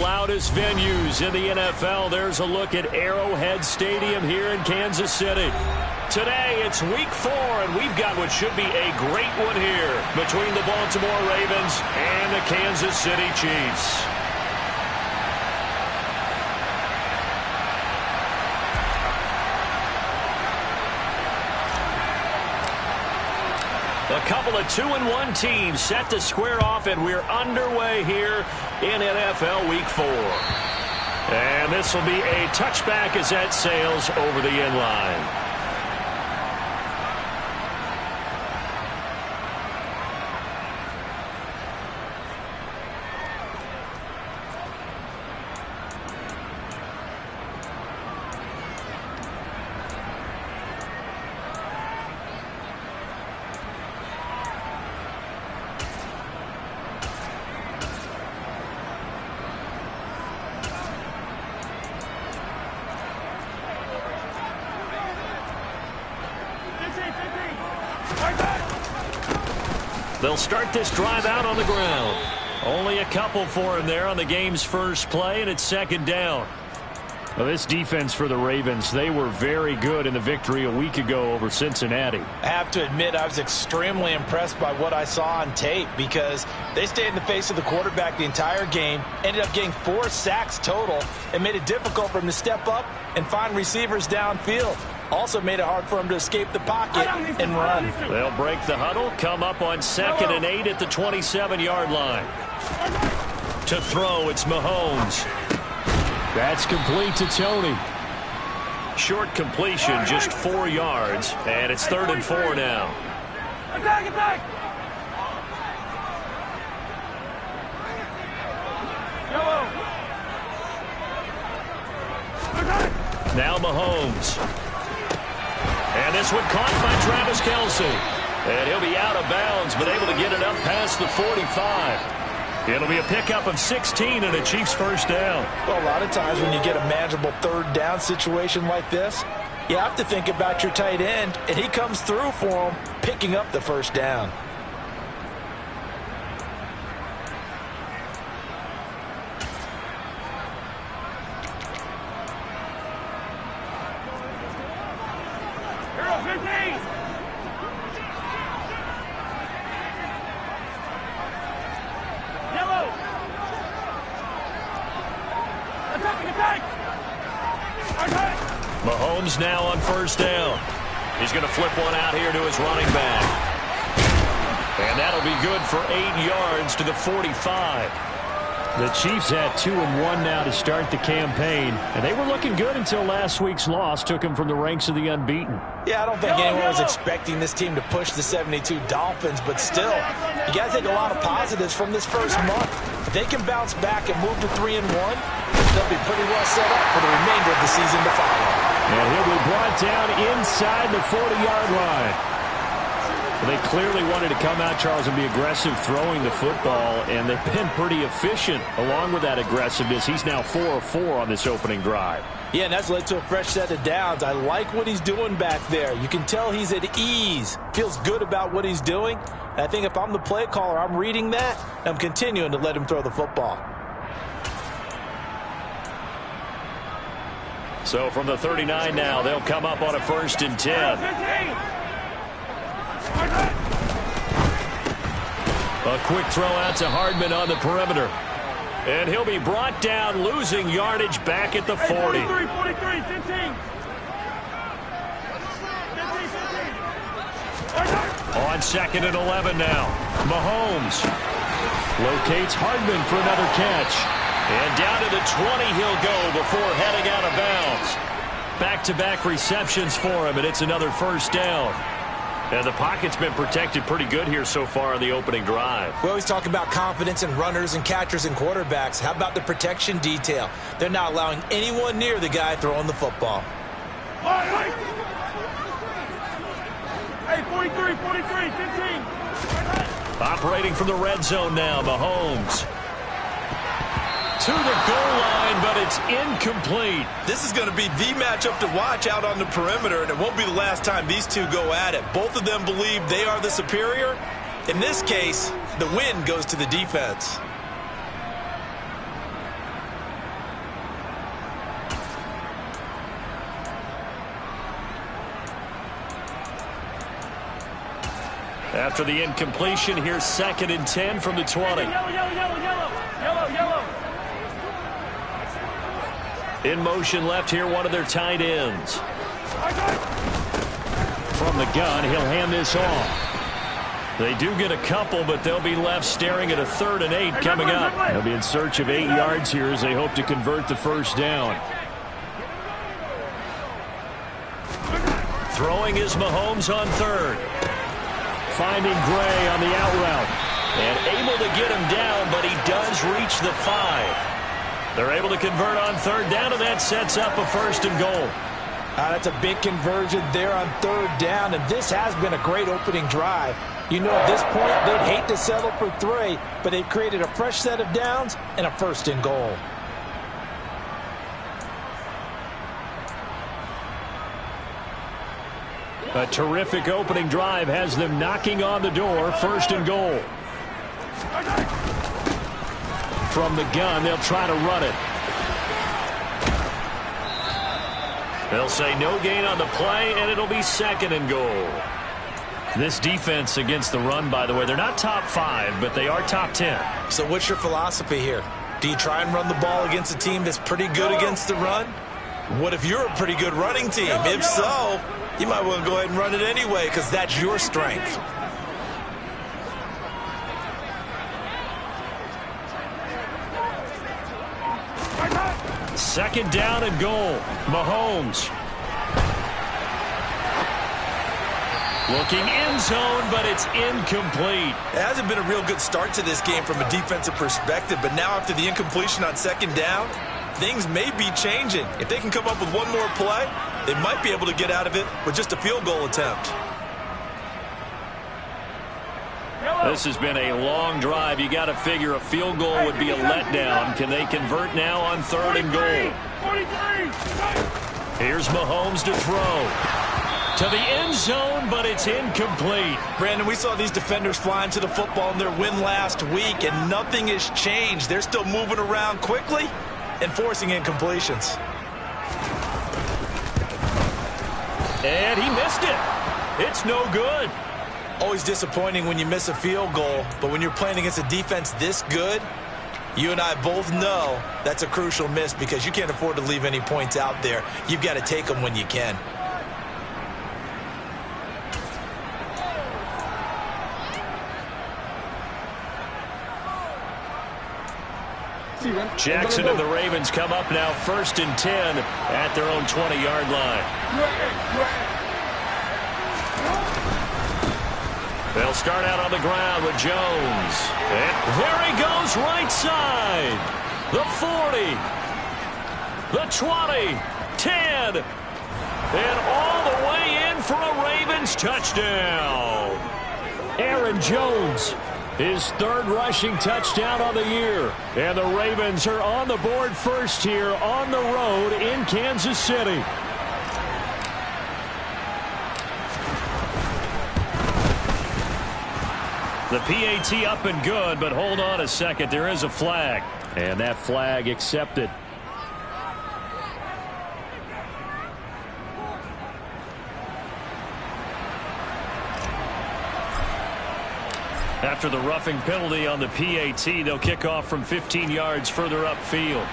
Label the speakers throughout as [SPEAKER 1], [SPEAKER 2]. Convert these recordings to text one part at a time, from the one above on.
[SPEAKER 1] loudest venues in the NFL. There's a look at Arrowhead Stadium here in Kansas City. Today, it's Week 4, and we've got what should be a great one here between the Baltimore Ravens and the Kansas City Chiefs. A couple of 2-1 teams set to square off, and we're underway here in NFL Week 4. And this will be a touchback as that sails over the end line. They'll start this drive out on the ground. Only a couple for him there on the game's first play, and it's second down. Well, this defense for the Ravens, they were very good in the victory a week ago over Cincinnati.
[SPEAKER 2] I have to admit, I was extremely impressed by what I saw on tape because they stayed in the face of the quarterback the entire game, ended up getting 4 sacks total, and made it difficult for him to step up and find receivers downfield. Also made it hard for him to escape the pocket and run.
[SPEAKER 1] They'll break the huddle, come up on 2nd and 8 at the 27-yard line. To throw, it's Mahomes. That's complete to Tony. Short completion, just 4 yards, and it's 3rd and 4 now.
[SPEAKER 3] Attack!
[SPEAKER 1] Now Mahomes. And this one caught by Travis Kelce. And he'll be out of bounds, but able to get it up past the 45. It'll be a pickup of 16 and a Chiefs first down.
[SPEAKER 2] Well, a lot of times when you get a manageable 3rd down situation like this, you have to think about your tight end, and he comes through for him, picking up the first down.
[SPEAKER 1] Mahomes now on first down. He's going to flip one out here to his running back. And that'll be good for 8 yards to the 45. The Chiefs had 2-1 now to start the campaign, and they were looking good until last week's loss took them from the ranks of the unbeaten.
[SPEAKER 2] Yeah, I don't think anyone was expecting this team to push the 72 Dolphins, but still, you got to take a lot of positives from this first month. If they can bounce back and move to 3-1, they'll be pretty well set up for the remainder of the season to follow.
[SPEAKER 1] And he'll be brought down inside the 40-yard line. They clearly wanted to come out, Charles, and be aggressive throwing the football, and they've been pretty efficient along with that aggressiveness. He's now 4 of 4 on this opening drive.
[SPEAKER 2] Yeah, and that's led to a fresh set of downs. I like what he's doing back there. You can tell he's at ease, feels good about what he's doing. And I think if I'm the play caller, I'm reading that, and I'm continuing to let him throw the football.
[SPEAKER 1] So from the 39 now, they'll come up on a 1st and 10. A quick throw out to Hardman on the perimeter. And he'll be brought down, losing yardage back at the 40.
[SPEAKER 3] 43, 15.
[SPEAKER 1] On 2nd and 11 now. Mahomes locates Hardman for another catch. And down to the 20 he'll go before heading out of bounds. Back-to-back receptions for him, and it's another first down. And the pocket's been protected pretty good here so far on the opening drive.
[SPEAKER 2] We always talk about confidence in runners and catchers and quarterbacks. How about the protection detail? They're not allowing anyone near the guy throwing the football.
[SPEAKER 3] Hey, 43, 15.
[SPEAKER 1] Operating from the red zone now, Mahomes. To the goal line, but it's incomplete.
[SPEAKER 4] This is going to be the matchup to watch out on the perimeter, and it won't be the last time these two go at it. Both of them believe they are the superior. In this case, the win goes to the defense.
[SPEAKER 1] After the incompletion, here's 2nd and 10 from the 20.
[SPEAKER 3] Yellow.
[SPEAKER 1] In motion left here, one of their tight ends. From the gun, he'll hand this off. They do get a couple, but they'll be left staring at a 3rd and 8 coming up. They'll be in search of 8 yards here as they hope to convert the first down. Throwing is Mahomes on 3rd. Finding Gray on the out route. And able to get him down, but he does reach the 5. They're able to convert on 3rd down, and that sets up a 1st and goal.
[SPEAKER 2] That's a big conversion there on 3rd down, and this has been a great opening drive. You know, at this point, they'd hate to settle for 3, but they've created a fresh set of downs and a 1st and goal.
[SPEAKER 1] A terrific opening drive has them knocking on the door. 1st and goal. From the gun, they'll try to run it. They'll say no gain on the play, and it'll be 2nd and goal. This defense against the run, by the way, they're not top 5, but they are top 10.
[SPEAKER 2] So what's your philosophy here? Do you try and run the ball against a team that's pretty good against the run? What if you're a pretty good running team? If so, you might want to go ahead and run it anyway because that's your strength.
[SPEAKER 1] Second down and goal. Mahomes. Looking end zone, but it's incomplete.
[SPEAKER 4] It hasn't been a real good start to this game from a defensive perspective, but now after the incompletion on 2nd down, things may be changing. If they can come up with one more play, they might be able to get out of it with just a field goal attempt.
[SPEAKER 1] This has been a long drive. You got to figure a field goal would be a letdown. Can they convert now on 3rd and goal? Here's Mahomes to throw. To the end zone, but it's incomplete.
[SPEAKER 4] Brandon, we saw these defenders flying to the football in their win last week, and nothing has changed. They're still moving around quickly and forcing incompletions.
[SPEAKER 1] And he missed it. It's no good.
[SPEAKER 4] Always disappointing when you miss a field goal, but when you're playing against a defense this good, you and I both know that's a crucial miss because you can't afford to leave any points out there. You've got to take them when you can.
[SPEAKER 1] Jackson and the Ravens come up now 1st and 10 at their own 20-yard line. They'll start out on the ground with Jones. And there he goes right side. The 40. The 20. 10. And all the way in for a Ravens touchdown. Aaron Jones. His 3rd rushing touchdown on the year. And the Ravens are on the board first here on the road in Kansas City. The PAT up and good, but hold on a second. There is a flag. And that flag accepted. After the roughing penalty on the PAT, they'll kick off from 15 yards further upfield.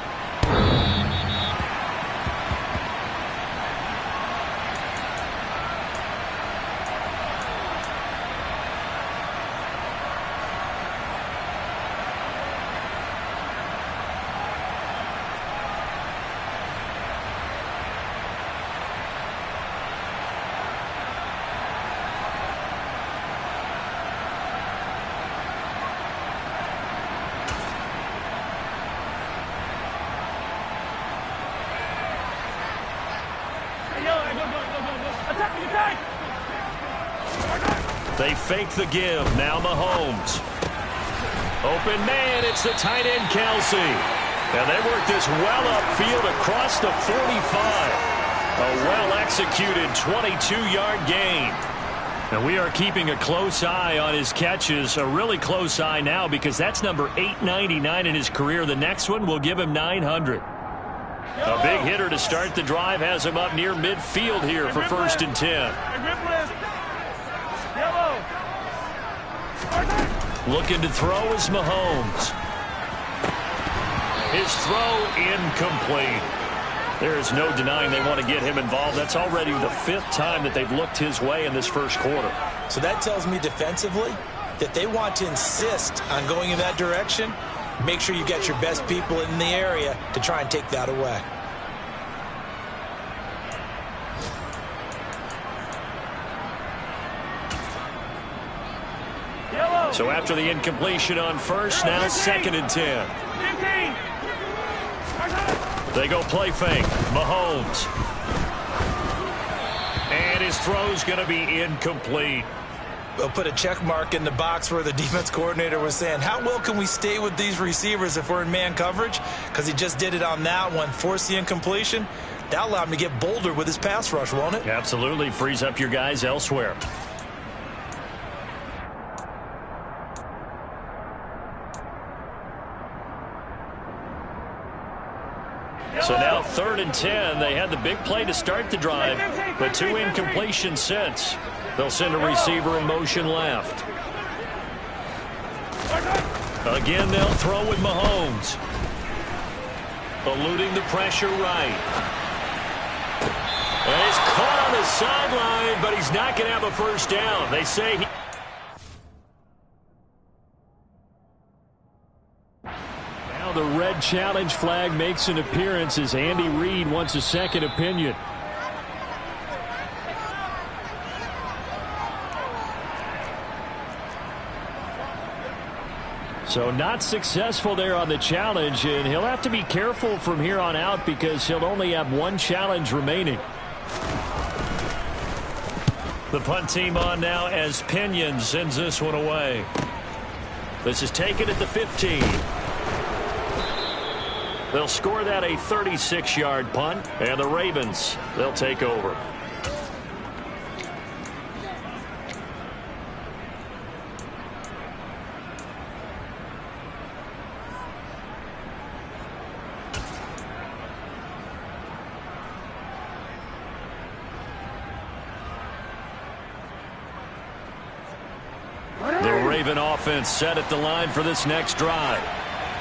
[SPEAKER 1] They fake the give. Now Mahomes. Open man. It's the tight end, Kelsey. And they work this well upfield across the 45. A well-executed 22-yard gain. And we are keeping a close eye on his catches. A really close eye now because that's number 899 in his career. The next one will give him 900. A big hitter to start the drive has him up near midfield here for 1st and 10. Looking to throw is Mahomes. His throw incomplete. There's no denying they want to get him involved. That's already the 5th time that they've looked his way in this first quarter.
[SPEAKER 2] So that tells me defensively that they want to insist on going in that direction. Make sure you get your best people in the area to try and take that away.
[SPEAKER 1] So after the incompletion on first, now 2nd and 10. They go play fake. Mahomes. And his throw's going to be incomplete.
[SPEAKER 2] We'll put a check mark in the box where the defense coordinator was saying, how well can we stay with these receivers if we're in man coverage? Because he just did it on that one, forced the incompletion. That'll allow him to get bolder with his pass rush, won't it?
[SPEAKER 1] Absolutely. Frees up your guys elsewhere. So now 3rd and 10. They had the big play to start the drive, but 2 incompletions since. They'll send a receiver in motion left. Again, they'll throw with Mahomes. Eluding the pressure right. And he's caught on the sideline, but he's not going to have a first down. They say he... Now the red challenge flag makes an appearance as Andy Reid wants a second opinion. So not successful there on the challenge, and he'll have to be careful from here on out because he'll only have 1 challenge remaining. The punt team on now as Pinion sends this one away. This is taken at the 15. They'll score that a 36-yard punt, and the Ravens, they'll take over. Offense set at the line for this next drive.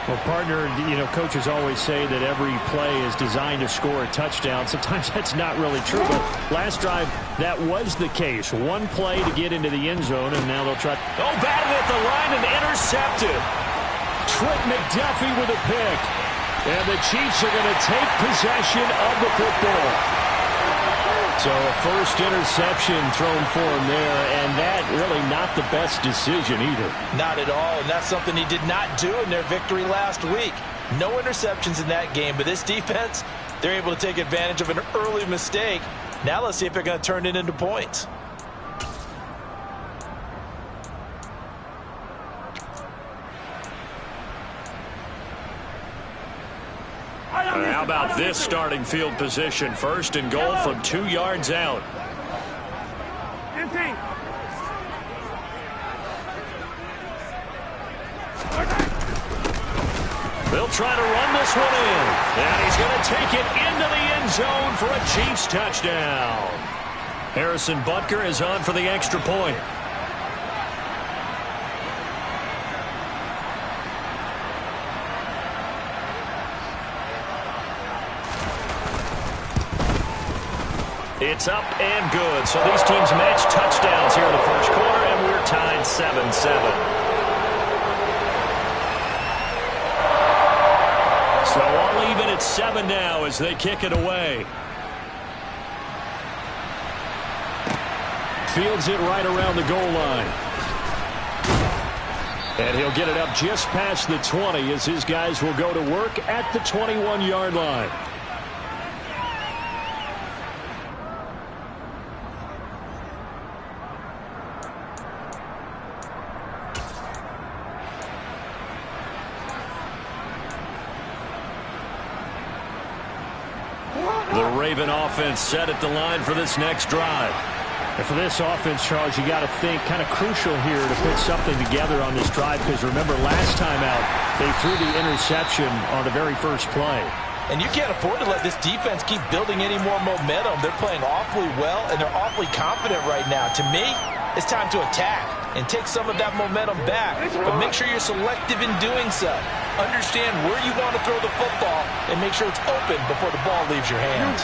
[SPEAKER 3] Well, partner, coaches always say that every play is designed to score a touchdown. Sometimes that's not really true, but last drive, that was the case. 1 play to get into the end zone, and now they'll try.
[SPEAKER 1] Oh, batted at the line and intercepted. Trent McDuffie with a pick. And the Chiefs are going to take possession of the football. So a first interception thrown for him there, and that really not the best decision either.
[SPEAKER 2] Not at all, and that's something he did not do in their victory last week. No interceptions in that game, but this defense, they're able to take advantage of an early mistake. Now let's see if they're going to turn it into points.
[SPEAKER 1] How about this starting field position? 1st and goal from 2 yards out. They'll try to run this one in. And he's going to take it into the end zone for a Chiefs touchdown. Harrison Butker is on for the extra point. It's up and good. So these teams match touchdowns here in the first quarter, and we're tied 7-7. So all even at 7 now as they kick it away. Fields it right around the goal line. And he'll get it up just past the 20 as his guys will go to work at the 21-yard line. Raven offense set at the line for this next drive.
[SPEAKER 3] And for this offense, Charles, you got to think kind of crucial here to put something together on this drive because remember last time out they threw the interception on the very first play.
[SPEAKER 2] And you can't afford to let this defense keep building any more momentum. They're playing awfully well and they're awfully confident right now. To me, it's time to attack. and take some of that momentum back. But make sure you're selective in doing so. Understand where you want to throw the football and make sure it's open before the ball leaves your hands.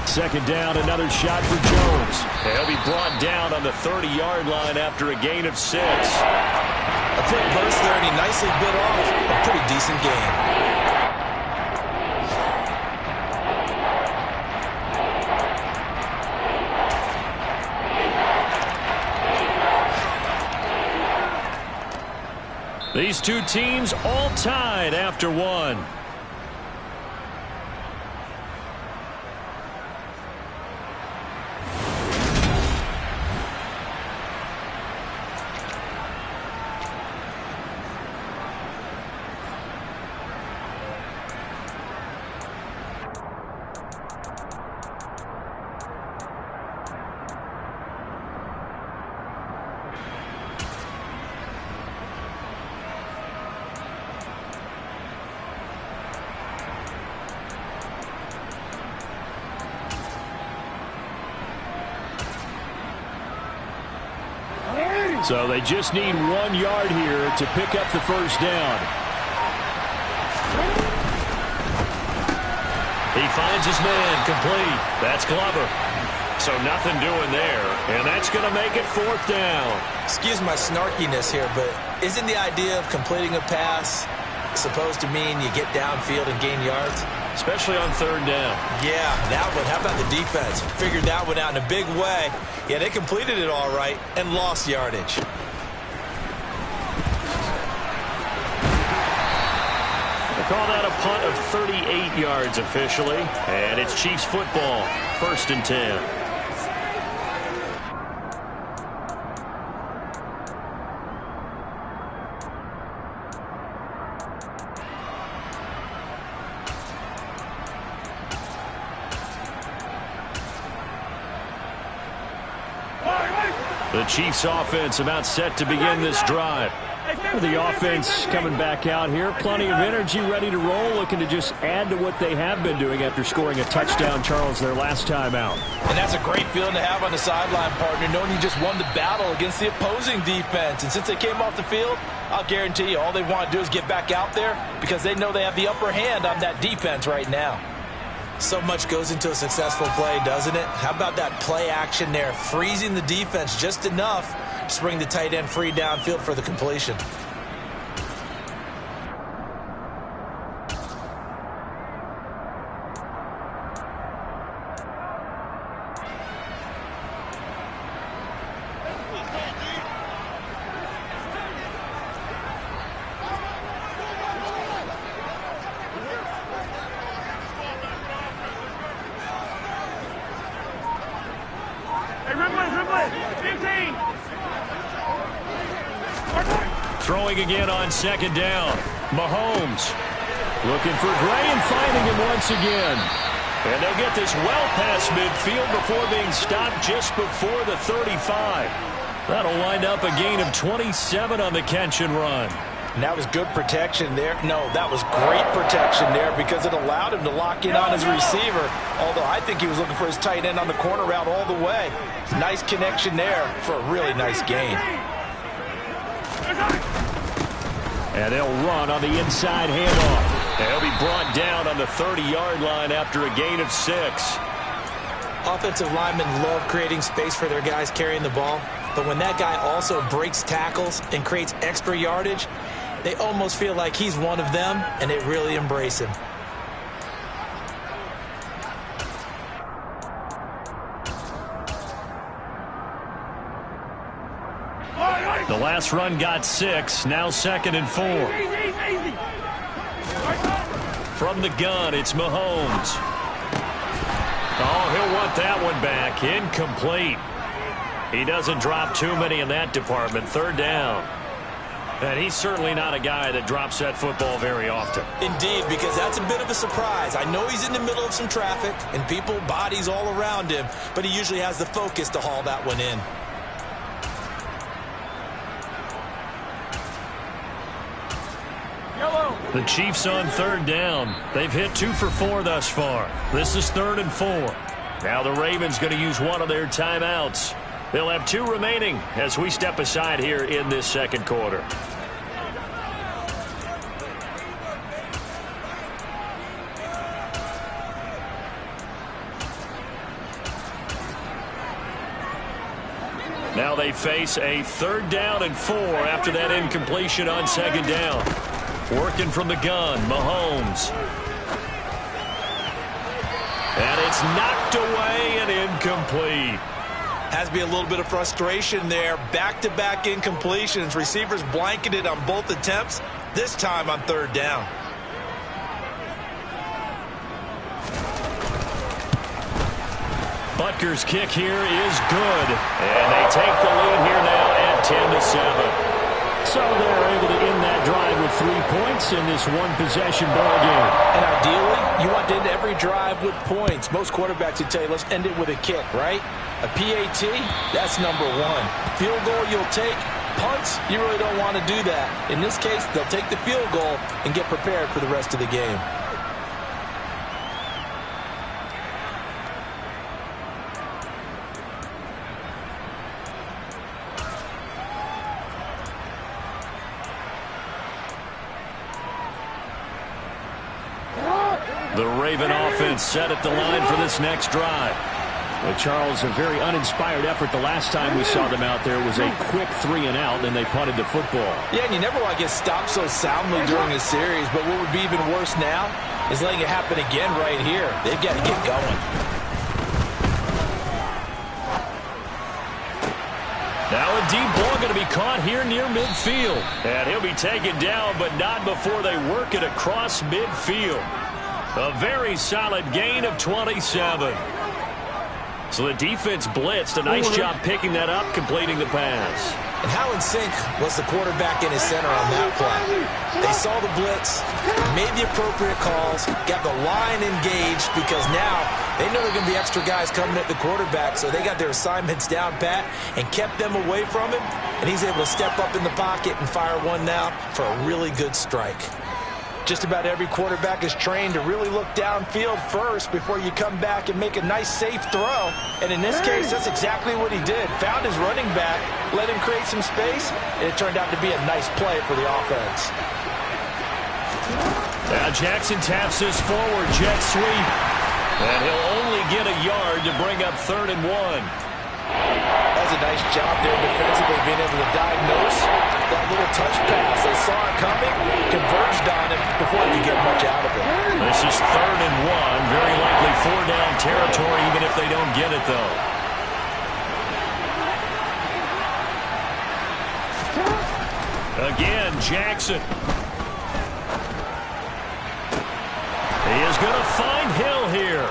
[SPEAKER 3] Second down, another shot for Jones. He'll be brought down on the 30-yard line after a gain of 6.
[SPEAKER 2] A quick burst there, and he nicely bit off a pretty decent gain.
[SPEAKER 3] These two teams all tied after one. So they just need 1 yard here to pick up the first down. He finds his man complete. That's Glover. So nothing doing there, and that's going to make it 4th down.
[SPEAKER 2] Excuse my snarkiness here, but isn't the idea of completing a pass supposed to mean you get downfield and gain yards?
[SPEAKER 3] Especially on 3rd down.
[SPEAKER 2] Yeah, that one. How about the defense? Figured that one out in a big way. Yeah, they completed it all right and lost yardage.
[SPEAKER 3] They call that a punt of 38 yards officially. And it's Chiefs football. 1st and 10. The Chiefs offense about set to begin this drive. The offense coming back out here. Plenty of energy, ready to roll, looking to just add to what they have been doing after scoring a touchdown, Charles, their last time out.
[SPEAKER 2] And that's a great feeling to have on the sideline, partner, knowing you just won the battle against the opposing defense. And since they came off the field, I'll guarantee you all they want to do is get back out there because they know they have the upper hand on that defense right now. So much goes into a successful play, doesn't it? How about that play action there, freezing the defense just enough to bring the tight end free downfield for the completion.
[SPEAKER 3] Throwing again on 2nd down. Mahomes looking for Gray and finding him once again. And they'll get this well past midfield before being stopped just before the 35. That'll wind up a gain of 27 on the catch and run.
[SPEAKER 2] And that was good protection there. No, that was great protection there because it allowed him to lock in on his receiver. Although I think he was looking for his tight end on the corner route all the way. Nice connection there for a really nice gain.
[SPEAKER 3] And they'll run on the inside handoff. They'll be brought down on the 30-yard line after a gain of 6.
[SPEAKER 2] Offensive linemen love creating space for their guys carrying the ball. But when that guy also breaks tackles and creates extra yardage, they almost feel like he's one of them, and they really embrace him.
[SPEAKER 3] The last run got 6. Now 2nd and 4. From the gun, it's Mahomes. Oh, he'll want that one back. Incomplete. He doesn't drop too many in that department. 3rd down. And he's certainly not a guy that drops that football very often.
[SPEAKER 2] Indeed, because that's a bit of a surprise. I know he's in the middle of some traffic and people, bodies all around him, but he usually has the focus to haul that one in.
[SPEAKER 3] The Chiefs on 3rd down. They've hit 2 for 4 thus far. This is 3rd and 4. Now the Ravens going to use one of their timeouts.
[SPEAKER 1] They'll have 2 remaining as we step aside here in this second quarter. Now they face a 3rd down and 4 after that incompletion on 2nd down. Working from the gun, Mahomes. And it's knocked away and incomplete.
[SPEAKER 2] Has to be a little bit of frustration there. Back-to-back incompletions. Receivers blanketed on both attempts, this time on 3rd down.
[SPEAKER 1] Butker's kick here is good. And they take the lead here now at 10-7.
[SPEAKER 3] So they're able to end that drive with 3 points in this one-possession ball game.
[SPEAKER 2] And ideally, you want to end every drive with points. Most quarterbacks would tell you, let's end it with a kick, right? A PAT, that's number 1. Field goal you'll take. Punts, you really don't want to do that. In this case, they'll take the field goal and get prepared for the rest of the game.
[SPEAKER 1] The Raven offense set at the line for this next drive.
[SPEAKER 3] Well, Charles, a very uninspired effort the last time we saw them out there. It was a quick 3 and out, and they punted the football.
[SPEAKER 2] Yeah, and you never want to get stopped so soundly during a series, but what would be even worse now is letting it happen again right here. They've got to get going.
[SPEAKER 1] Now a deep ball going to be caught here near midfield. And he'll be taken down, but not before they work it across midfield. A very solid gain of 27. So the defense blitzed. A nice job picking that up, completing the pass.
[SPEAKER 2] And how in sync was the quarterback in his center on that play? They saw the blitz, made the appropriate calls, got the line engaged, because now they know there are going to be extra guys coming at the quarterback, so they got their assignments down pat and kept them away from him, and he's able to step up in the pocket and fire one now for a really good strike. Just about every quarterback is trained to really look downfield first before you come back and make a nice, safe throw. And in this case, that's exactly what he did. Found his running back, let him create some space, and it turned out to be a nice play for the offense.
[SPEAKER 1] Now Jackson taps this forward, jet sweep. And he'll only get a yard to bring up 3rd and 1.
[SPEAKER 2] That was a nice job there defensively, being able to diagnose that little touch pass. They saw it coming, converged on it before they could get much out of it.
[SPEAKER 1] This is 3rd and 1. Very likely 4-down territory, even if they don't get it, though. Again, Jackson. He is going to find Hill here.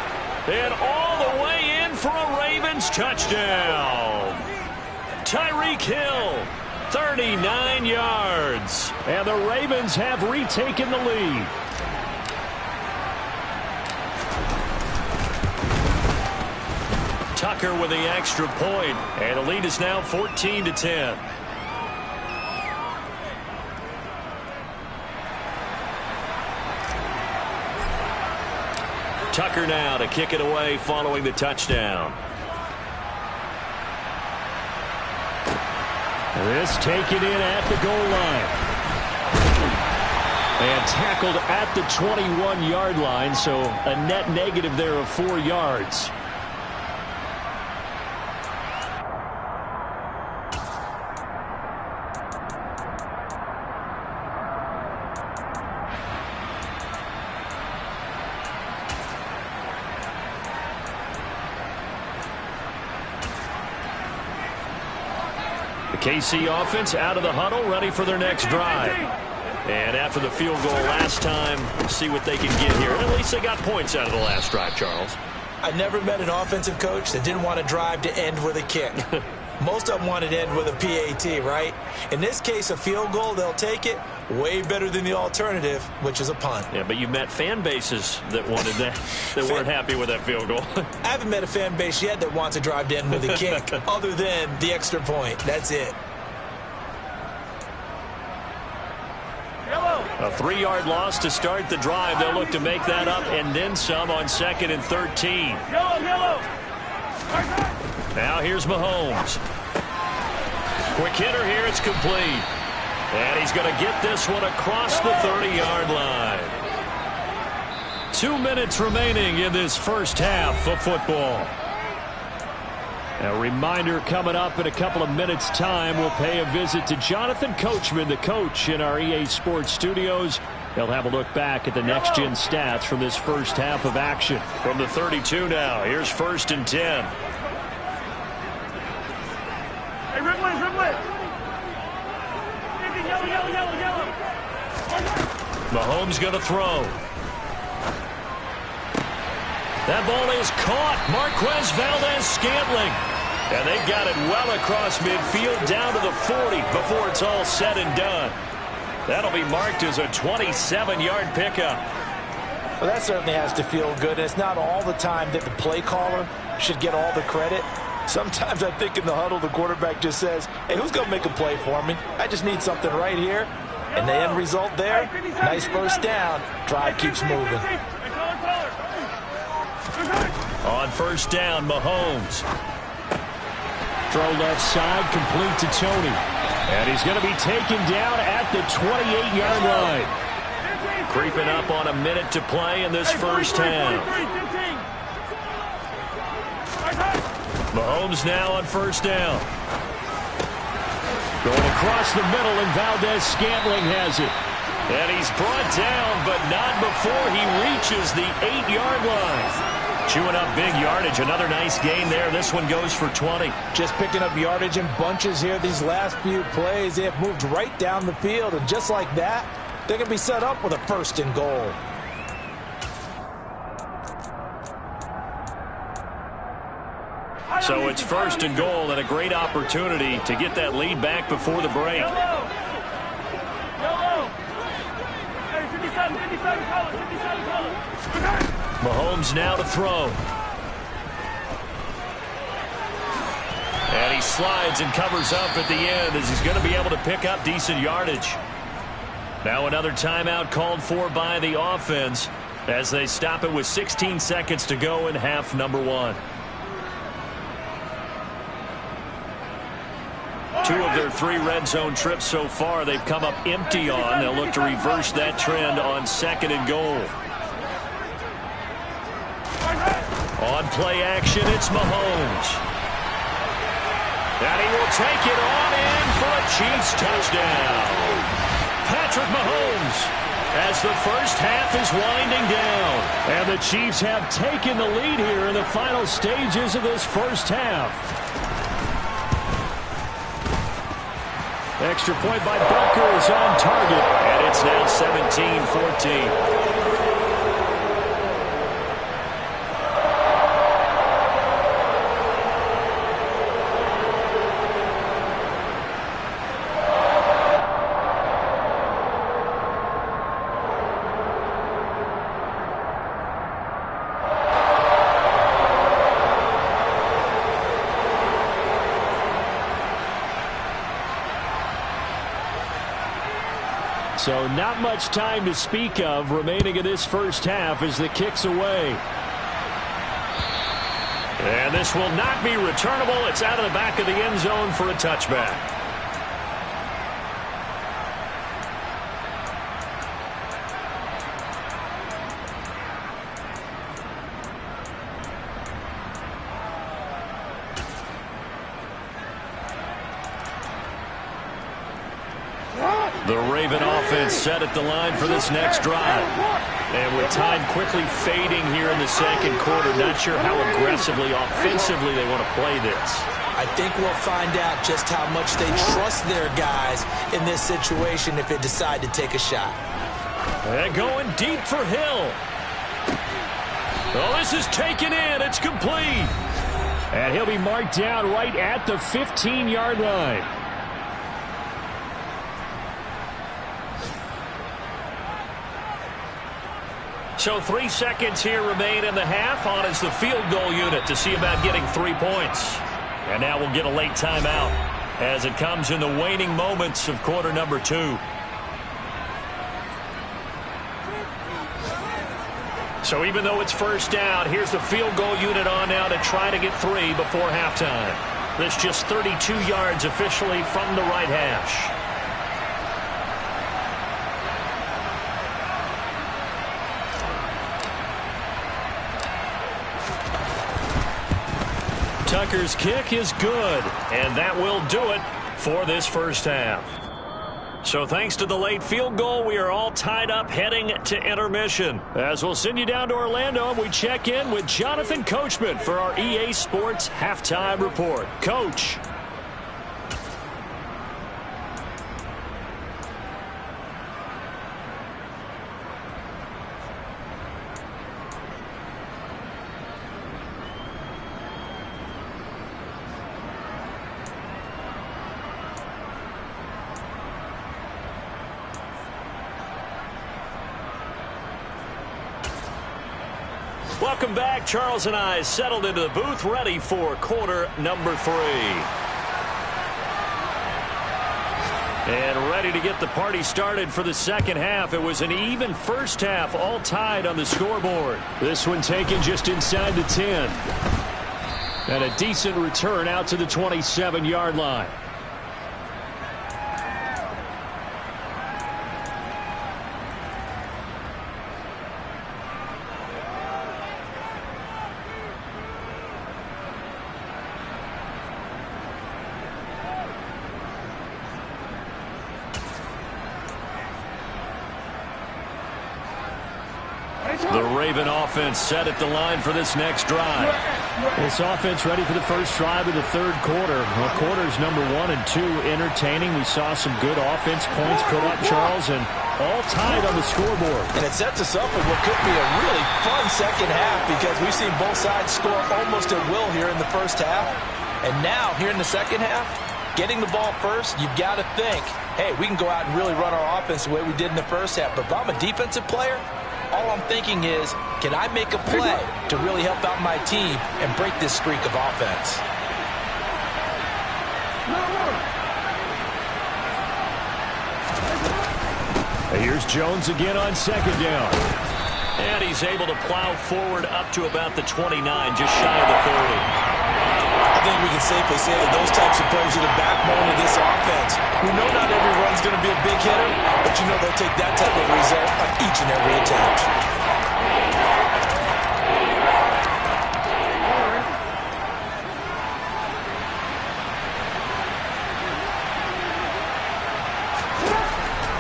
[SPEAKER 1] And all the way in for a Ravens touchdown. Tyreek Hill, 39 yards.
[SPEAKER 3] And the Ravens have retaken the lead.
[SPEAKER 1] Tucker with the extra point, and the lead is now 14-10. Tucker now to kick it away following the touchdown.
[SPEAKER 3] This taken in at the goal line. And tackled at the 21-yard line, so a net negative there of 4 yards.
[SPEAKER 1] KC offense out of the huddle, ready for their next drive. And after the field goal last time, we'll see what they can get here. And at least they got points out of the last drive, Charles.
[SPEAKER 2] I never met an offensive coach that didn't want to drive to end with a kick. Most of them wanted to end with a PAT, right? In this case, a field goal, they'll take it. Way better than the alternative, which is a punt.
[SPEAKER 1] Yeah, but you've met fan bases that wanted that, that weren't happy with that field goal.
[SPEAKER 2] I haven't met a fan base yet that wants to drive to end with a kick, other than the extra point. That's it.
[SPEAKER 1] A 3-yard loss to start the drive. They'll look to make that up and then some on 2nd and 13.
[SPEAKER 5] Yellow.
[SPEAKER 1] Now here's Mahomes. Quick hitter here. It's complete. And he's going to get this one across the 30-yard line. 2 minutes remaining in this first half of football. A reminder coming up in a couple of minutes' time. We'll pay a visit to Jonathan Coachman, the coach in our EA Sports studios. He'll have a look back at the next-gen stats from this first half of action. From the 32 now, here's 1st and 10.
[SPEAKER 5] Hey, Ridley. Yellow.
[SPEAKER 1] Mahomes going to throw. That ball is caught. Marquez Valdez-Scantling. And they've got it well across midfield down to the 40 before it's all said and done. That'll be marked as a 27-yard pickup.
[SPEAKER 2] Well, that certainly has to feel good. It's not all the time that the play caller should get all the credit. Sometimes I think in the huddle, the quarterback just says, hey, who's going to make a play for me? I just need something right here. And the end result there, nice first down. Drive keeps moving.
[SPEAKER 1] On 1st down, Mahomes.
[SPEAKER 3] Throw left side, complete to Tony. And he's going to be taken down at the 28-yard line.
[SPEAKER 1] Creeping up on a minute to play in this first half. Mahomes now on 1st down. Going across the middle, and Valdez-Scantling has it. And he's brought down, but not before he reaches the 8-yard line. Chewing up big yardage. Another nice gain there. This one goes for 20.
[SPEAKER 2] Just picking up yardage in bunches here these last few plays. They have moved right down the field, and just like that, they're going to be set up with a 1st and goal.
[SPEAKER 1] So it's 1st and goal, and a great opportunity to get that lead back before the break.
[SPEAKER 5] Yellow. Hey, 57 color.
[SPEAKER 1] Mahomes now to throw. And he slides and covers up at the end as he's going to be able to pick up decent yardage. Now another timeout called for by the offense as they stop it with 16 seconds to go in half number 1. 2 of their 3 red zone trips so far they've come up empty on. They'll look to reverse that trend on 2nd and goal. On play action, it's Mahomes. And he will take it on in for a Chiefs touchdown. Patrick Mahomes as the first half is winding down.
[SPEAKER 3] And the Chiefs have taken the lead here in the final stages of this first half. Extra point by Butker is on target.
[SPEAKER 1] And it's now 17-14.
[SPEAKER 3] So not much time to speak of remaining in this first half as the kick's away.
[SPEAKER 1] And this will not be returnable. It's out of the back of the end zone for a touchback. The Raven offense set at the line for this next drive. And with time quickly fading here in the second quarter, not sure how aggressively, offensively they want to play this.
[SPEAKER 2] I think we'll find out just how much they trust their guys in this situation if they decide to take a shot.
[SPEAKER 1] And going deep for Hill. Oh, this is taken in. It's complete.
[SPEAKER 3] And he'll be marked down right at the 15-yard line.
[SPEAKER 1] So 3 seconds here remain in the half. On is the field goal unit to see about getting 3 points. And now we'll get a late timeout as it comes in the waning moments of quarter number 2.
[SPEAKER 3] So even though it's first down, here's the field goal unit on now to try to get 3 before halftime. This just 32 yards officially from the right hash. Tucker's kick is good, and that will do it for this first half. So thanks to the late field goal, we are all tied up heading to intermission. As we'll send you down to Orlando, and we check in with Jonathan Coachman for our EA Sports Halftime Report. Coach. Welcome back. Charles and I settled into the booth, ready for quarter number 3. And ready to get the party started for the second half. It was an even first half, all tied on the scoreboard. This one taken just inside the 10. And a decent return out to the 27-yard line. The Raven offense set at the line for this next drive. This offense ready for the first drive of the third quarter. Well, quarters number 1 and 2 entertaining. We saw some good offense points put up, Charles, and all tied on the scoreboard.
[SPEAKER 2] And it sets us up for what could be a really fun second half because we've seen both sides score almost at will here in the first half. And now, here in the second half, getting the ball first, you've got to think, hey, we can go out and really run our offense the way we did in the first half. But if I'm a defensive player, all I'm thinking is, can I make a play to really help out my team and break this streak of offense?
[SPEAKER 3] Here's Jones again on second down. And he's able to plow forward up to about the 29, just shy of the 30.
[SPEAKER 2] I think we can safely say that those types of plays are the backbone of this offense. We know not every run's going to be a big hitter, but you know they'll take that type of result on each and every attempt.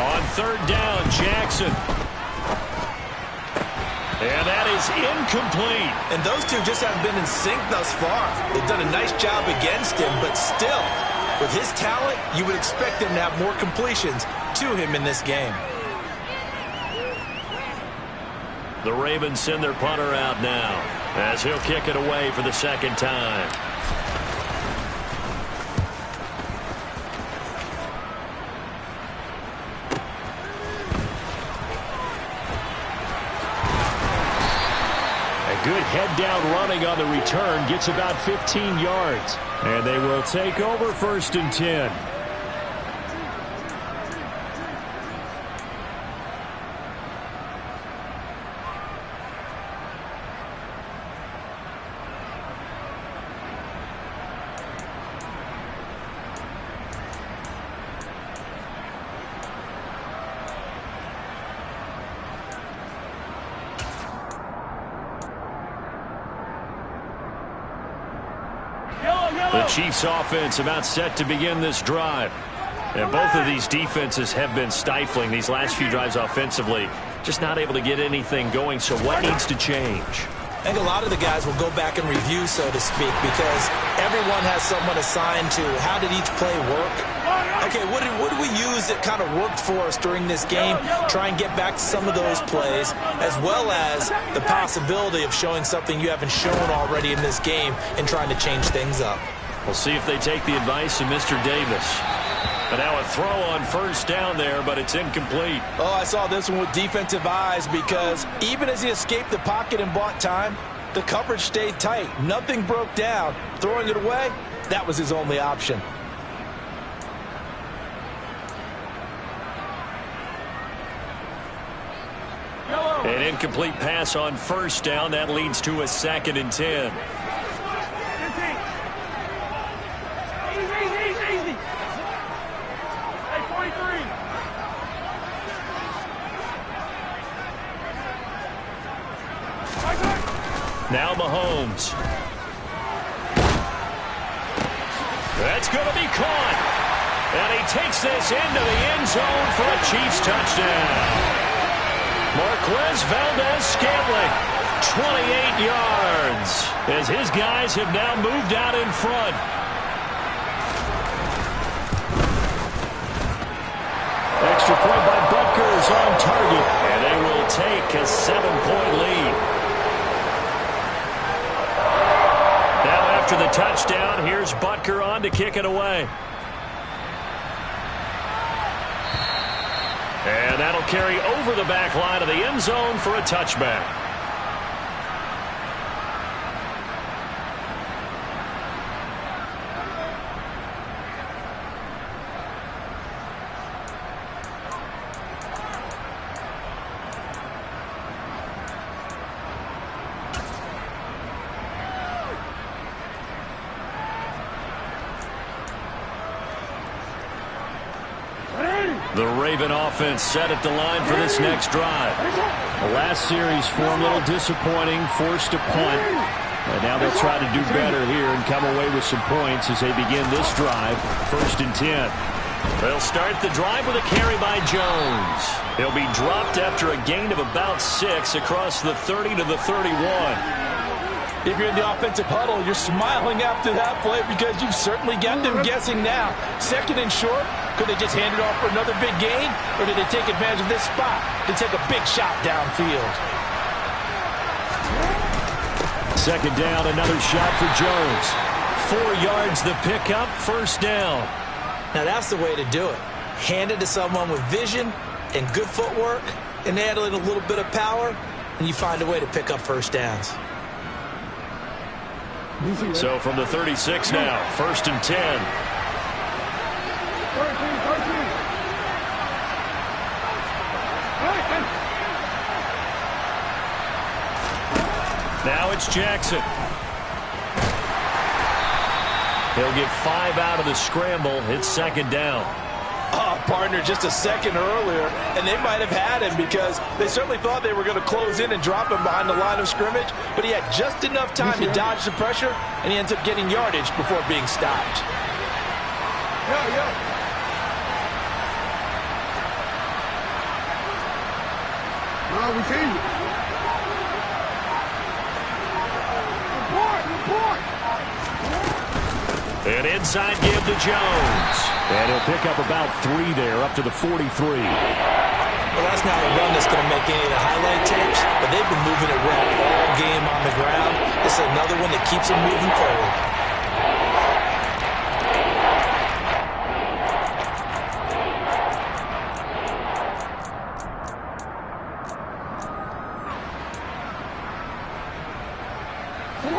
[SPEAKER 3] On third down, Jackson. And that is incomplete.
[SPEAKER 2] And those two just haven't been in sync thus far. They've done a nice job against him, but still, with his talent, you would expect him to have more completions to him in this game.
[SPEAKER 3] The Ravens send their punter out now as he'll kick it away for the second time. Good head down running on the return. Gets about 15 yards. And they will take over first and 10. The Chiefs offense about set to begin this drive. And both of these defenses have been stifling these last few drives offensively. Just not able to get anything going. So what needs to change?
[SPEAKER 2] I think a lot of the guys will go back and review, so to speak, because everyone has someone assigned to how did each play work. Okay, what did we use that kind of worked for us during this game? Try and get back to some of those plays, as well as the possibility of showing something you haven't shown already in this game and trying to change things up.
[SPEAKER 3] We'll see if they take the advice of Mr. Davis. And now a throw on first down there, but it's incomplete.
[SPEAKER 2] Oh, I saw this one with defensive eyes because even as he escaped the pocket and bought time, the coverage stayed tight. Nothing broke down. Throwing it away, that was his only option.
[SPEAKER 3] An
[SPEAKER 1] Incomplete pass on first down. That leads to a 2nd and 10.
[SPEAKER 5] 15. Easy. Hey, 43.
[SPEAKER 1] Now Mahomes. That's going to be caught. And he takes this into the end zone for a Chiefs touchdown. Marquez Valdez-Scantling, 28 yards, as his guys have now moved out in front. Extra point by Butker is on target, and they will take a 7-point lead. Now after the touchdown, here's Butker on to kick it away. And that'll carry over the back line of the end zone for a touchback. The Raven offense set at the line for this next drive.
[SPEAKER 3] The last series form a little disappointing, forced a punt. And now they'll try to do better here and come away with some points as they begin this drive. 1st and 10.
[SPEAKER 1] They'll start the drive with a carry by Jones. He'll be dropped after a gain of about 6 across the 30 to the 31.
[SPEAKER 2] If you're in the offensive huddle, you're smiling after that play because you've certainly got them guessing now. 2nd and short, could they just hand it off for another big gain, or did they take advantage of this spot to take a big shot downfield?
[SPEAKER 3] 2nd down, another shot for Jones.
[SPEAKER 1] 4 yards the pickup, 1st down.
[SPEAKER 2] Now that's the way to do it. Hand it to someone with vision and good footwork, and add in a little bit of power, and you find a way to pick up 1st downs.
[SPEAKER 1] So from the 36 now, 1st and 10.
[SPEAKER 5] 13.
[SPEAKER 1] Now it's Jackson. He'll get 5 out of the scramble. It's 2nd down.
[SPEAKER 2] Partner, just a second earlier, and they might have had him because they certainly thought they were going to close in and drop him behind the line of scrimmage, but he had just enough time to dodge the pressure, and he ends up getting yardage before being stopped.
[SPEAKER 5] We change it. Report.
[SPEAKER 1] An inside give to Jones.
[SPEAKER 3] And he'll pick up about 3 there, up to the 43.
[SPEAKER 2] Well, that's not a run that's going to make any of the highlight tapes, but they've been moving it well all game on the ground. This is another one that keeps them moving forward.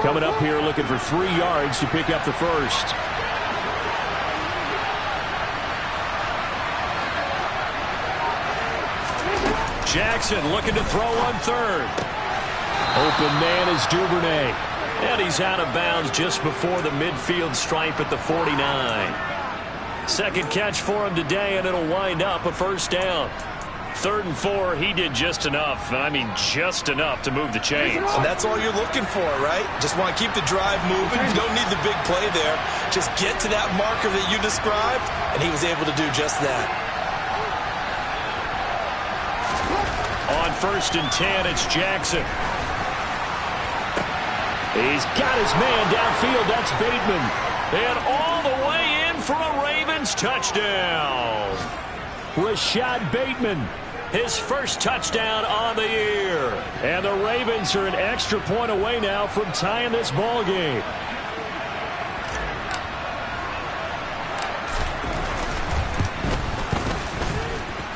[SPEAKER 3] Coming up here looking for 3 yards to pick up the 1st.
[SPEAKER 1] Jackson looking to throw on 3rd.
[SPEAKER 3] Open man is Duvernay.
[SPEAKER 1] And he's out of bounds just before the midfield stripe at the 49. 2nd catch for him today, and it'll wind up a 1st down. 3rd and 4, he did just enough. I mean, just enough to move the chains.
[SPEAKER 4] And that's all you're looking for, right? Just want to keep the drive moving. You don't need the big play there. Just get to that marker that you described, and he was able to do just that.
[SPEAKER 1] On 1st and 10, it's Jackson.
[SPEAKER 3] He's got his man downfield. That's Bateman.
[SPEAKER 1] And all the way in for a Ravens touchdown.
[SPEAKER 3] Rashad Bateman.
[SPEAKER 1] His first touchdown on the year.
[SPEAKER 3] And the Ravens are an extra point away now from tying this ball game.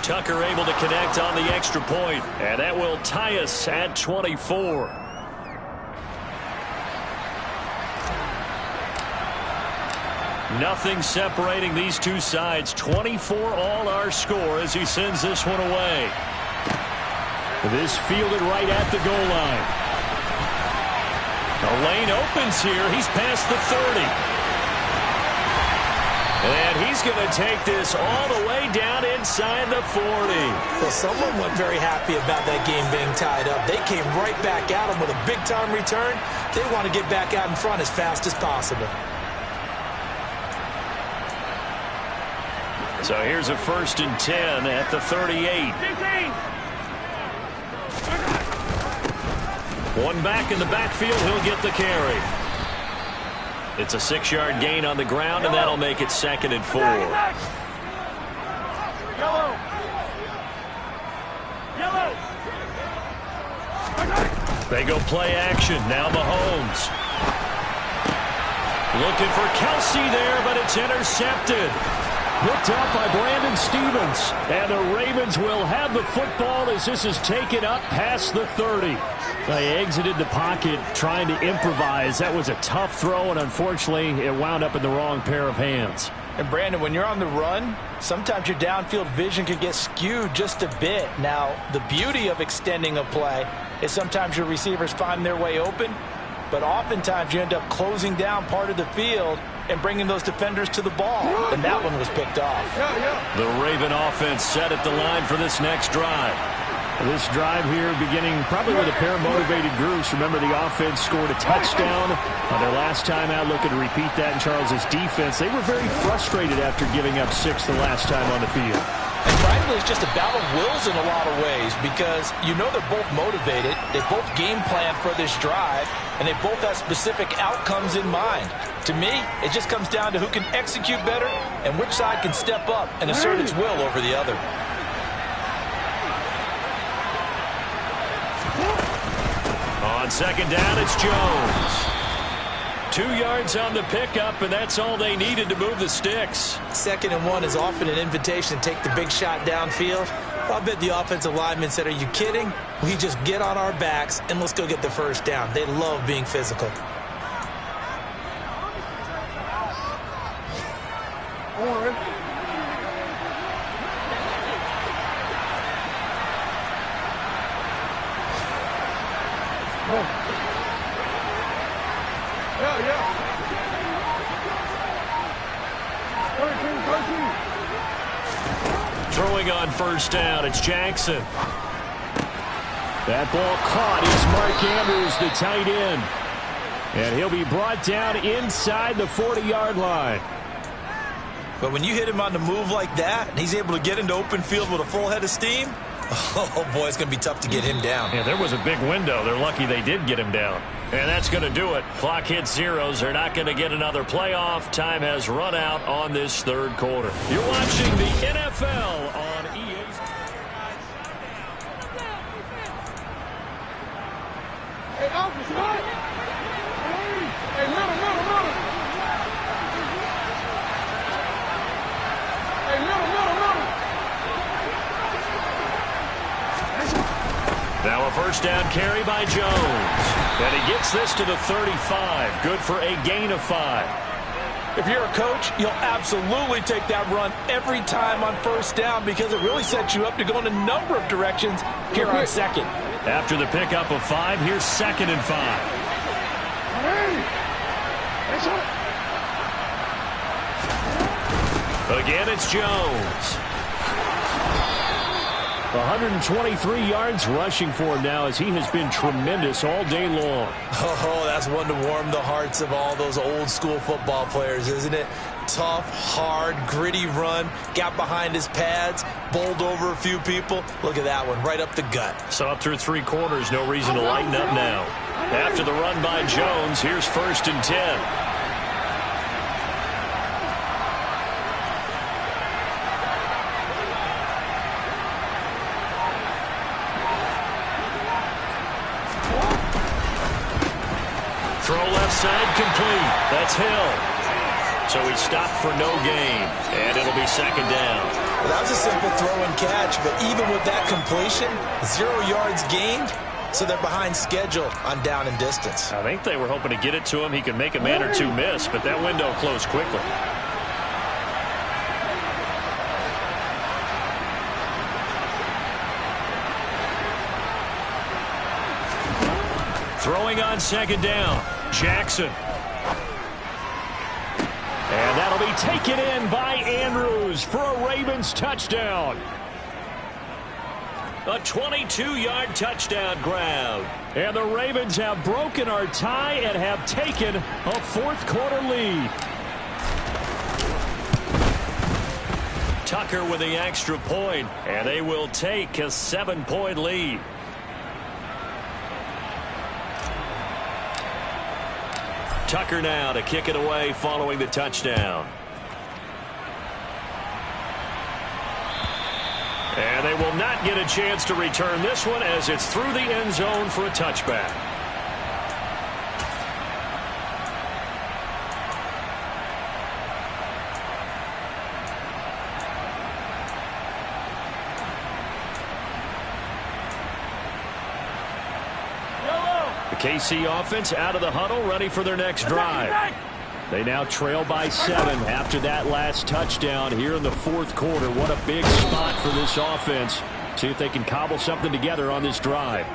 [SPEAKER 1] Tucker able to connect on the extra point, and that will tie us at 24. Nothing separating these two sides. 24 all our score as he sends this one away.
[SPEAKER 3] This fielded right at the goal line. The lane opens here. He's past the 30. And he's going to take this all the way down inside the 40.
[SPEAKER 2] Well, someone wasn't very happy about that game being tied up. They came right back at him with a big-time return. They want to get back out in front as fast as possible.
[SPEAKER 1] So here's a 1st and 10 at the 38. One back in the backfield. He'll get the carry. It's a 6-yard gain on the ground, and that'll make it 2nd and 4. They go play action. Now Mahomes. Looking for Kelsey there, but it's intercepted. Picked up by Brandon Stevens. And the Ravens will have the football as this is taken up past the 30. They exited the pocket trying to improvise. That was a tough throw, and unfortunately, it wound up in the wrong pair of hands.
[SPEAKER 2] And, Brandon, when you're on the run, sometimes your downfield vision can get skewed just a bit. Now, the beauty of extending a play is sometimes your receivers find their way open, but oftentimes you end up closing down part of the field and bringing those defenders to the ball, and that one was picked off.
[SPEAKER 1] The Raven offense set at the line for this next drive.
[SPEAKER 3] This drive here beginning probably with a pair of motivated groups. Remember, the offense scored a touchdown on their last time out, looking to repeat that in Charles's defense. They were very frustrated after giving up 6 the last time on the field.
[SPEAKER 2] And frankly, it's just a battle of wills in a lot of ways because you know they're both motivated, they both game plan for this drive, and they both have specific outcomes in mind. To me, it just comes down to who can execute better and which side can step up and assert its will over the other.
[SPEAKER 1] On 2nd down, it's Jones. 2 yards on the pickup, and that's all they needed to move the sticks.
[SPEAKER 2] 2nd and 1 is often an invitation to take the big shot downfield. I bet the offensive linemen said, are you kidding? We just get on our backs and let's go get the 1st down. They love being physical.
[SPEAKER 1] Throwing on 1st down, it's Jackson.
[SPEAKER 3] That ball caught. It's Mark Andrews, the tight end. And he'll be brought down inside the 40-yard line.
[SPEAKER 4] But when you hit him on the move like that, and he's able to get into open field with a full head of steam, oh, boy, it's going to be tough to get him down.
[SPEAKER 1] Yeah, there was a big window. They're lucky they did get him down. And that's going to do it. Clock hits zeros. They're not going to get another playoff. Time has run out on this 3rd quarter. You're watching the NFL on EA.
[SPEAKER 5] Hey, officer, what? Hey, middle. Hey, middle.
[SPEAKER 1] Now a 1st down carry by Jones. And he gets this to the 35. Good for a gain of 5.
[SPEAKER 2] If you're a coach, you'll absolutely take that run every time on 1st down because it really sets you up to go in a number of directions here on 2nd.
[SPEAKER 1] After the pickup of 5, here's 2nd and 5. Again, it's Jones.
[SPEAKER 3] 123 yards rushing for him now as he has been tremendous all day long.
[SPEAKER 2] Oh, that's one to warm the hearts of all those old school football players, isn't it? Tough, hard, gritty run, got behind his pads, bowled over a few people. Look at that one, right up the gut.
[SPEAKER 1] So up through 3 quarters, no reason to lighten up now. After the run by Jones, here's 1st and 10. Throw left side complete. That's Hill. So he stopped for no gain, and it'll be 2nd down.
[SPEAKER 2] Well, that was a simple throw and catch, but even with that completion, 0 yards gained, so they're behind schedule on down and distance.
[SPEAKER 1] I think they were hoping to get it to him. He could make a man or two miss, but that window closed quickly.
[SPEAKER 3] Throwing on second down, Jackson. And that'll be taken in by Andrews for a Ravens touchdown. A 22-yard touchdown grab. And the Ravens have broken our tie and have taken a fourth-quarter lead. Tucker with the extra point, and they will take a 7-point lead. Tucker now to kick it away following the touchdown. And they will not get a chance to return this one as it's through the end zone for a touchback. The KC offense out of the huddle, ready for their next drive. They now trail by 7 after that last touchdown here in the fourth quarter. What a big spot for this offense. See if they can cobble something together on this drive.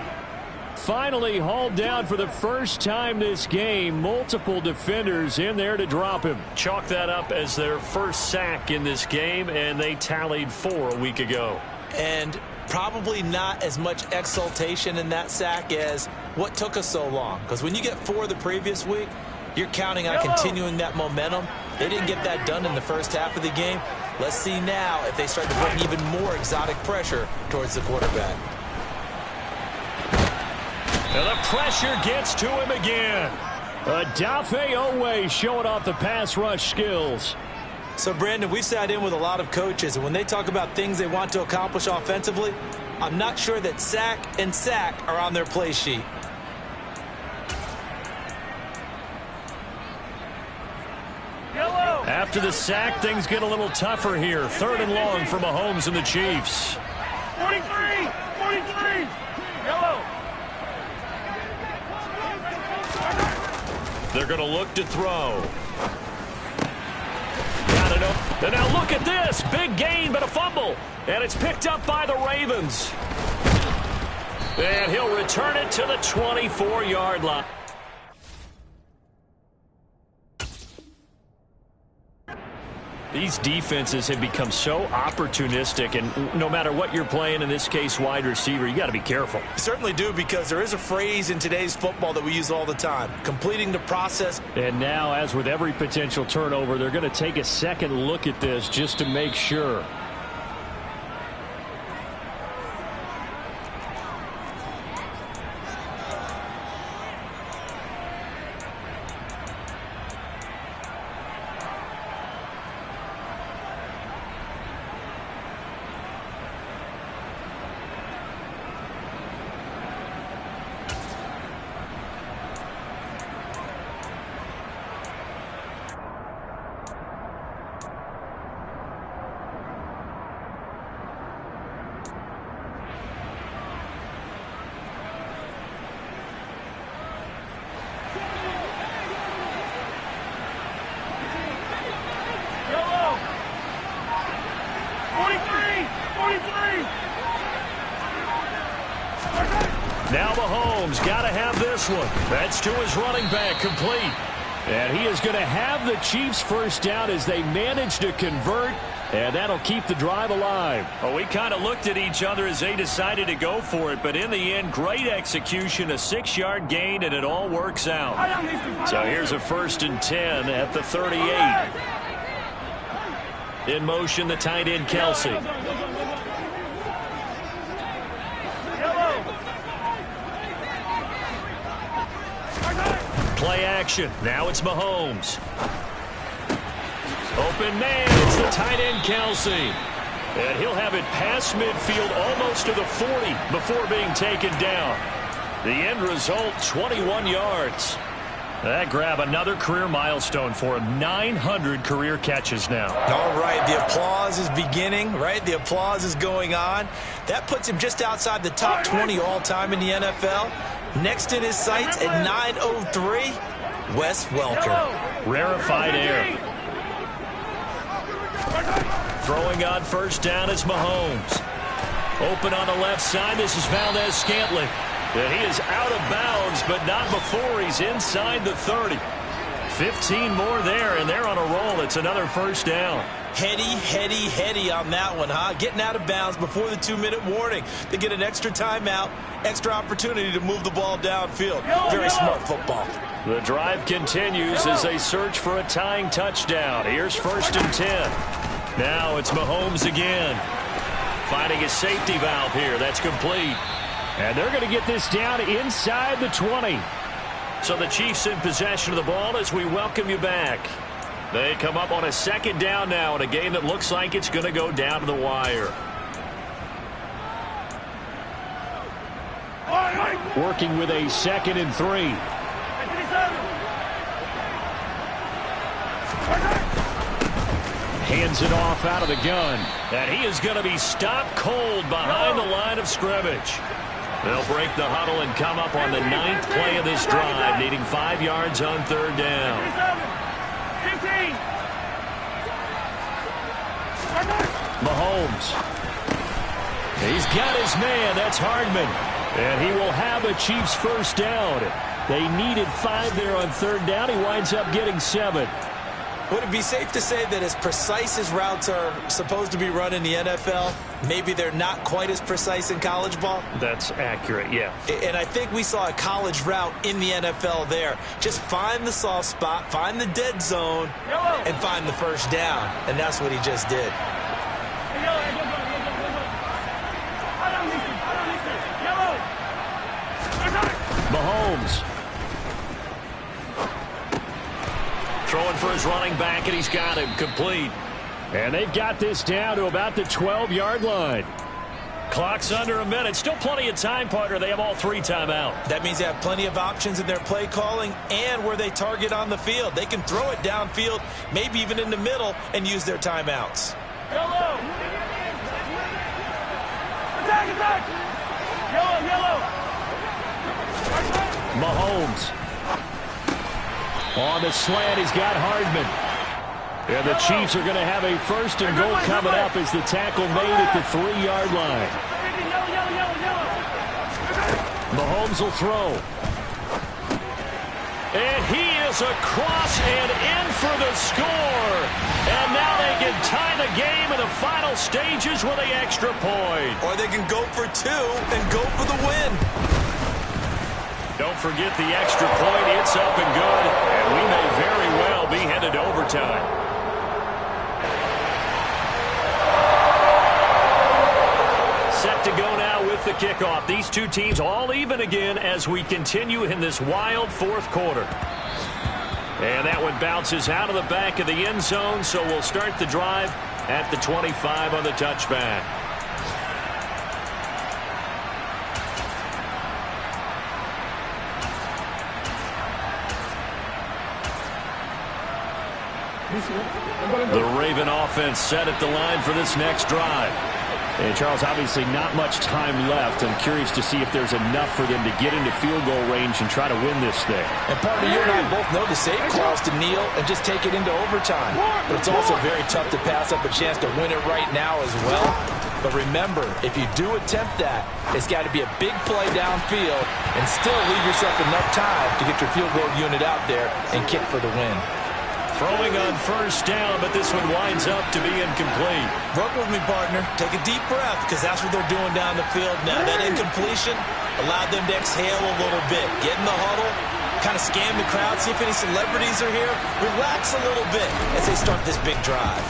[SPEAKER 3] Finally hauled down for the first time this game. Multiple defenders in there to drop him. Chalk that up as their first sack in this game, and they tallied 4 a week ago.
[SPEAKER 2] And probably not as much exultation in that sack as what took us so long. Because when you get 4 the previous week, you're counting on continuing that momentum. They didn't get that done in the first half of the game. Let's see now if they start to bring even more exotic pressure towards the quarterback.
[SPEAKER 3] And the pressure gets to him again. Adafe Owe showing off the pass rush skills.
[SPEAKER 2] So, Brandon, we've sat in with a lot of coaches, and when they talk about things they want to accomplish offensively, I'm not sure that sack and sack are on their play sheet.
[SPEAKER 3] After the sack, things get a little tougher here. 3rd and long for Mahomes and the Chiefs.
[SPEAKER 5] 43! Yellow!
[SPEAKER 3] They're going to look to throw. Got it up. And now look at this. Big gain, but a fumble. And it's picked up by the Ravens. And he'll return it to the 24-yard line. These defenses have become so opportunistic, and no matter what you're playing, in this case wide receiver, you got to be careful.
[SPEAKER 2] You certainly do, because there is a phrase in today's football that we use all the time: completing the process.
[SPEAKER 3] And now, as with every potential turnover, they're going to take a second look at this just to make sure. Now Mahomes got to have this one. That's to his running back, complete. And he is going to have the Chiefs first down as they manage to convert, and that'll keep the drive alive. Well, we kind of looked at each other as they decided to go for it, but in the end, great execution, a 6-yard gain, and it all works out. So here's a 1st and 10 at the 38. In motion, the tight end, Kelsey. Play action. Now it's Mahomes. Open man. It's the tight end, Kelsey. And he'll have it past midfield almost to the 40 before being taken down. The end result, 21 yards. That grab, another career milestone for him. 900 career catches now.
[SPEAKER 2] All right, the applause is beginning, right? The applause is going on. That puts him just outside the top 20 all-time in the NFL. Next in his sights at 903, Wes Welker.
[SPEAKER 3] Rarefied air. Throwing on first down is Mahomes. Open on the left side. This is Valdez-Scantling. And he is out of bounds
[SPEAKER 1] but not before he's inside the 30. 15 more there, and they're on a roll. It's another first down.
[SPEAKER 2] Heady on that one, huh? Getting out of bounds before the 2-minute warning. They get an extra timeout, extra opportunity to move the ball downfield. Very smart football.
[SPEAKER 1] The drive continues as they search for a tying touchdown. Here's 1st and 10. Now it's Mahomes again. Finding a safety valve here. That's complete.
[SPEAKER 3] And they're going to get this down inside the 20.
[SPEAKER 1] So the Chiefs in possession of the ball as we welcome you back. They come up on a 2nd down now in a game that looks like it's going to go down to the wire.
[SPEAKER 3] Working with a 2nd and 3. Hands it off out of the gun.
[SPEAKER 1] And he is going to be stopped cold behind the line of scrimmage. They'll break the huddle and come up on the 9th play of this drive, needing 5 yards on 3rd down.
[SPEAKER 5] 15.
[SPEAKER 3] Mahomes. He's got his man. That's Hardman. And he will have a Chiefs first down. They needed 5 there on 3rd down. He winds up getting 7.
[SPEAKER 2] Would it be safe to say that as precise as routes are supposed to be run in the NFL, maybe they're not quite as precise in college ball?
[SPEAKER 3] That's accurate, yeah.
[SPEAKER 2] And I think we saw a college route in the NFL there. Just find the soft spot, find the dead zone, and find the first down. And that's what he just did.
[SPEAKER 3] Mahomes.
[SPEAKER 1] Throwing for his running back, and he's got him complete.
[SPEAKER 3] And they've got this down to about the 12-yard line.
[SPEAKER 1] Clock's under a minute. Still plenty of time, partner. They have all 3 timeout.
[SPEAKER 2] That means they have plenty of options in their play calling and where they target on the field. They can throw it downfield, maybe even in the middle, and use their timeouts.
[SPEAKER 5] Yellow. Attack. Yellow.
[SPEAKER 3] Mahomes. On the slant, he's got Hardman. And the Chiefs are going to have a 1st and goal coming up as the tackle made at the 3-yard line. Mahomes will throw.
[SPEAKER 1] And he is across and in for the score. And now they can tie the game in the final stages with an extra point.
[SPEAKER 2] Or they can go for 2 and go for the win.
[SPEAKER 1] Don't forget the extra point. It's up and good. And we may very well be headed to overtime. Set to go now with the kickoff. These 2 teams all even again as we continue in this wild 4th quarter. And that one bounces out of the back of the end zone, so we'll start the drive at the 25 on the touchback. The Raven offense set at the line for this next drive.
[SPEAKER 3] And, Charles, obviously not much time left. I'm curious to see if there's enough for them to get into field goal range and try to win this thing.
[SPEAKER 2] And, partner, you and I both know the safe call is to kneel and just take it into overtime. But it's also very tough to pass up a chance to win it right now as well. But remember, if you do attempt that, it's got to be a big play downfield and still leave yourself enough time to get your field goal unit out there and kick for the win.
[SPEAKER 1] Throwing on 1st down, but this one winds up to be incomplete.
[SPEAKER 2] Work with me, partner. Take a deep breath, because that's what they're doing down the field now. That incompletion allowed them to exhale a little bit. Get in the huddle, kind of scan the crowd, see if any celebrities are here. Relax a little bit as they start this big drive.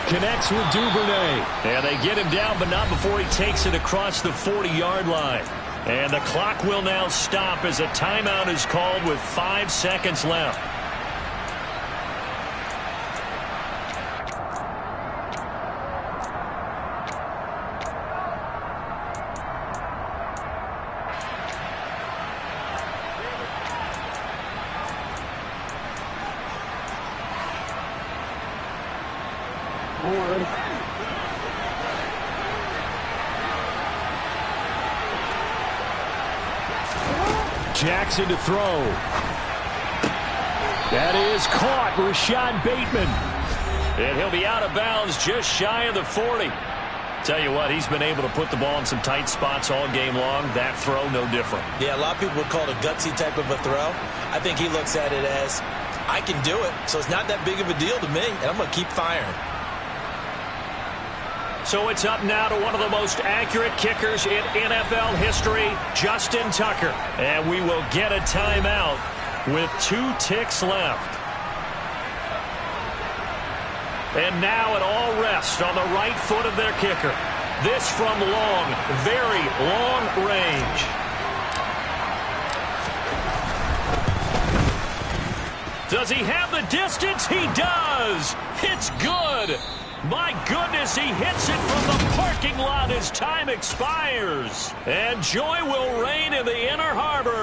[SPEAKER 3] Connects with Duvernay.
[SPEAKER 1] And they get him down, but not before he takes it across the 40-yard line. And the clock will now stop as a timeout is called with 5 seconds left.
[SPEAKER 3] Jackson to throw. That is caught. Rashad Bateman.
[SPEAKER 1] And he'll be out of bounds just shy of the 40. Tell you what, he's been able to put the ball in some tight spots all game long. That throw, no different.
[SPEAKER 2] Yeah, a lot of people would call it a gutsy type of a throw. I think he looks at it as, I can do it, so it's not that big of a deal to me, and I'm going to keep firing.
[SPEAKER 3] So it's up now to one of the most accurate kickers in NFL history, Justin Tucker.
[SPEAKER 1] And we will get a timeout with 2 ticks left.
[SPEAKER 3] And now it all rests on the right foot of their kicker. This from long, very long range. Does he have the distance? He does. It's good. My goodness, he hits it from the parking lot as time expires. And joy will reign in the Inner Harbor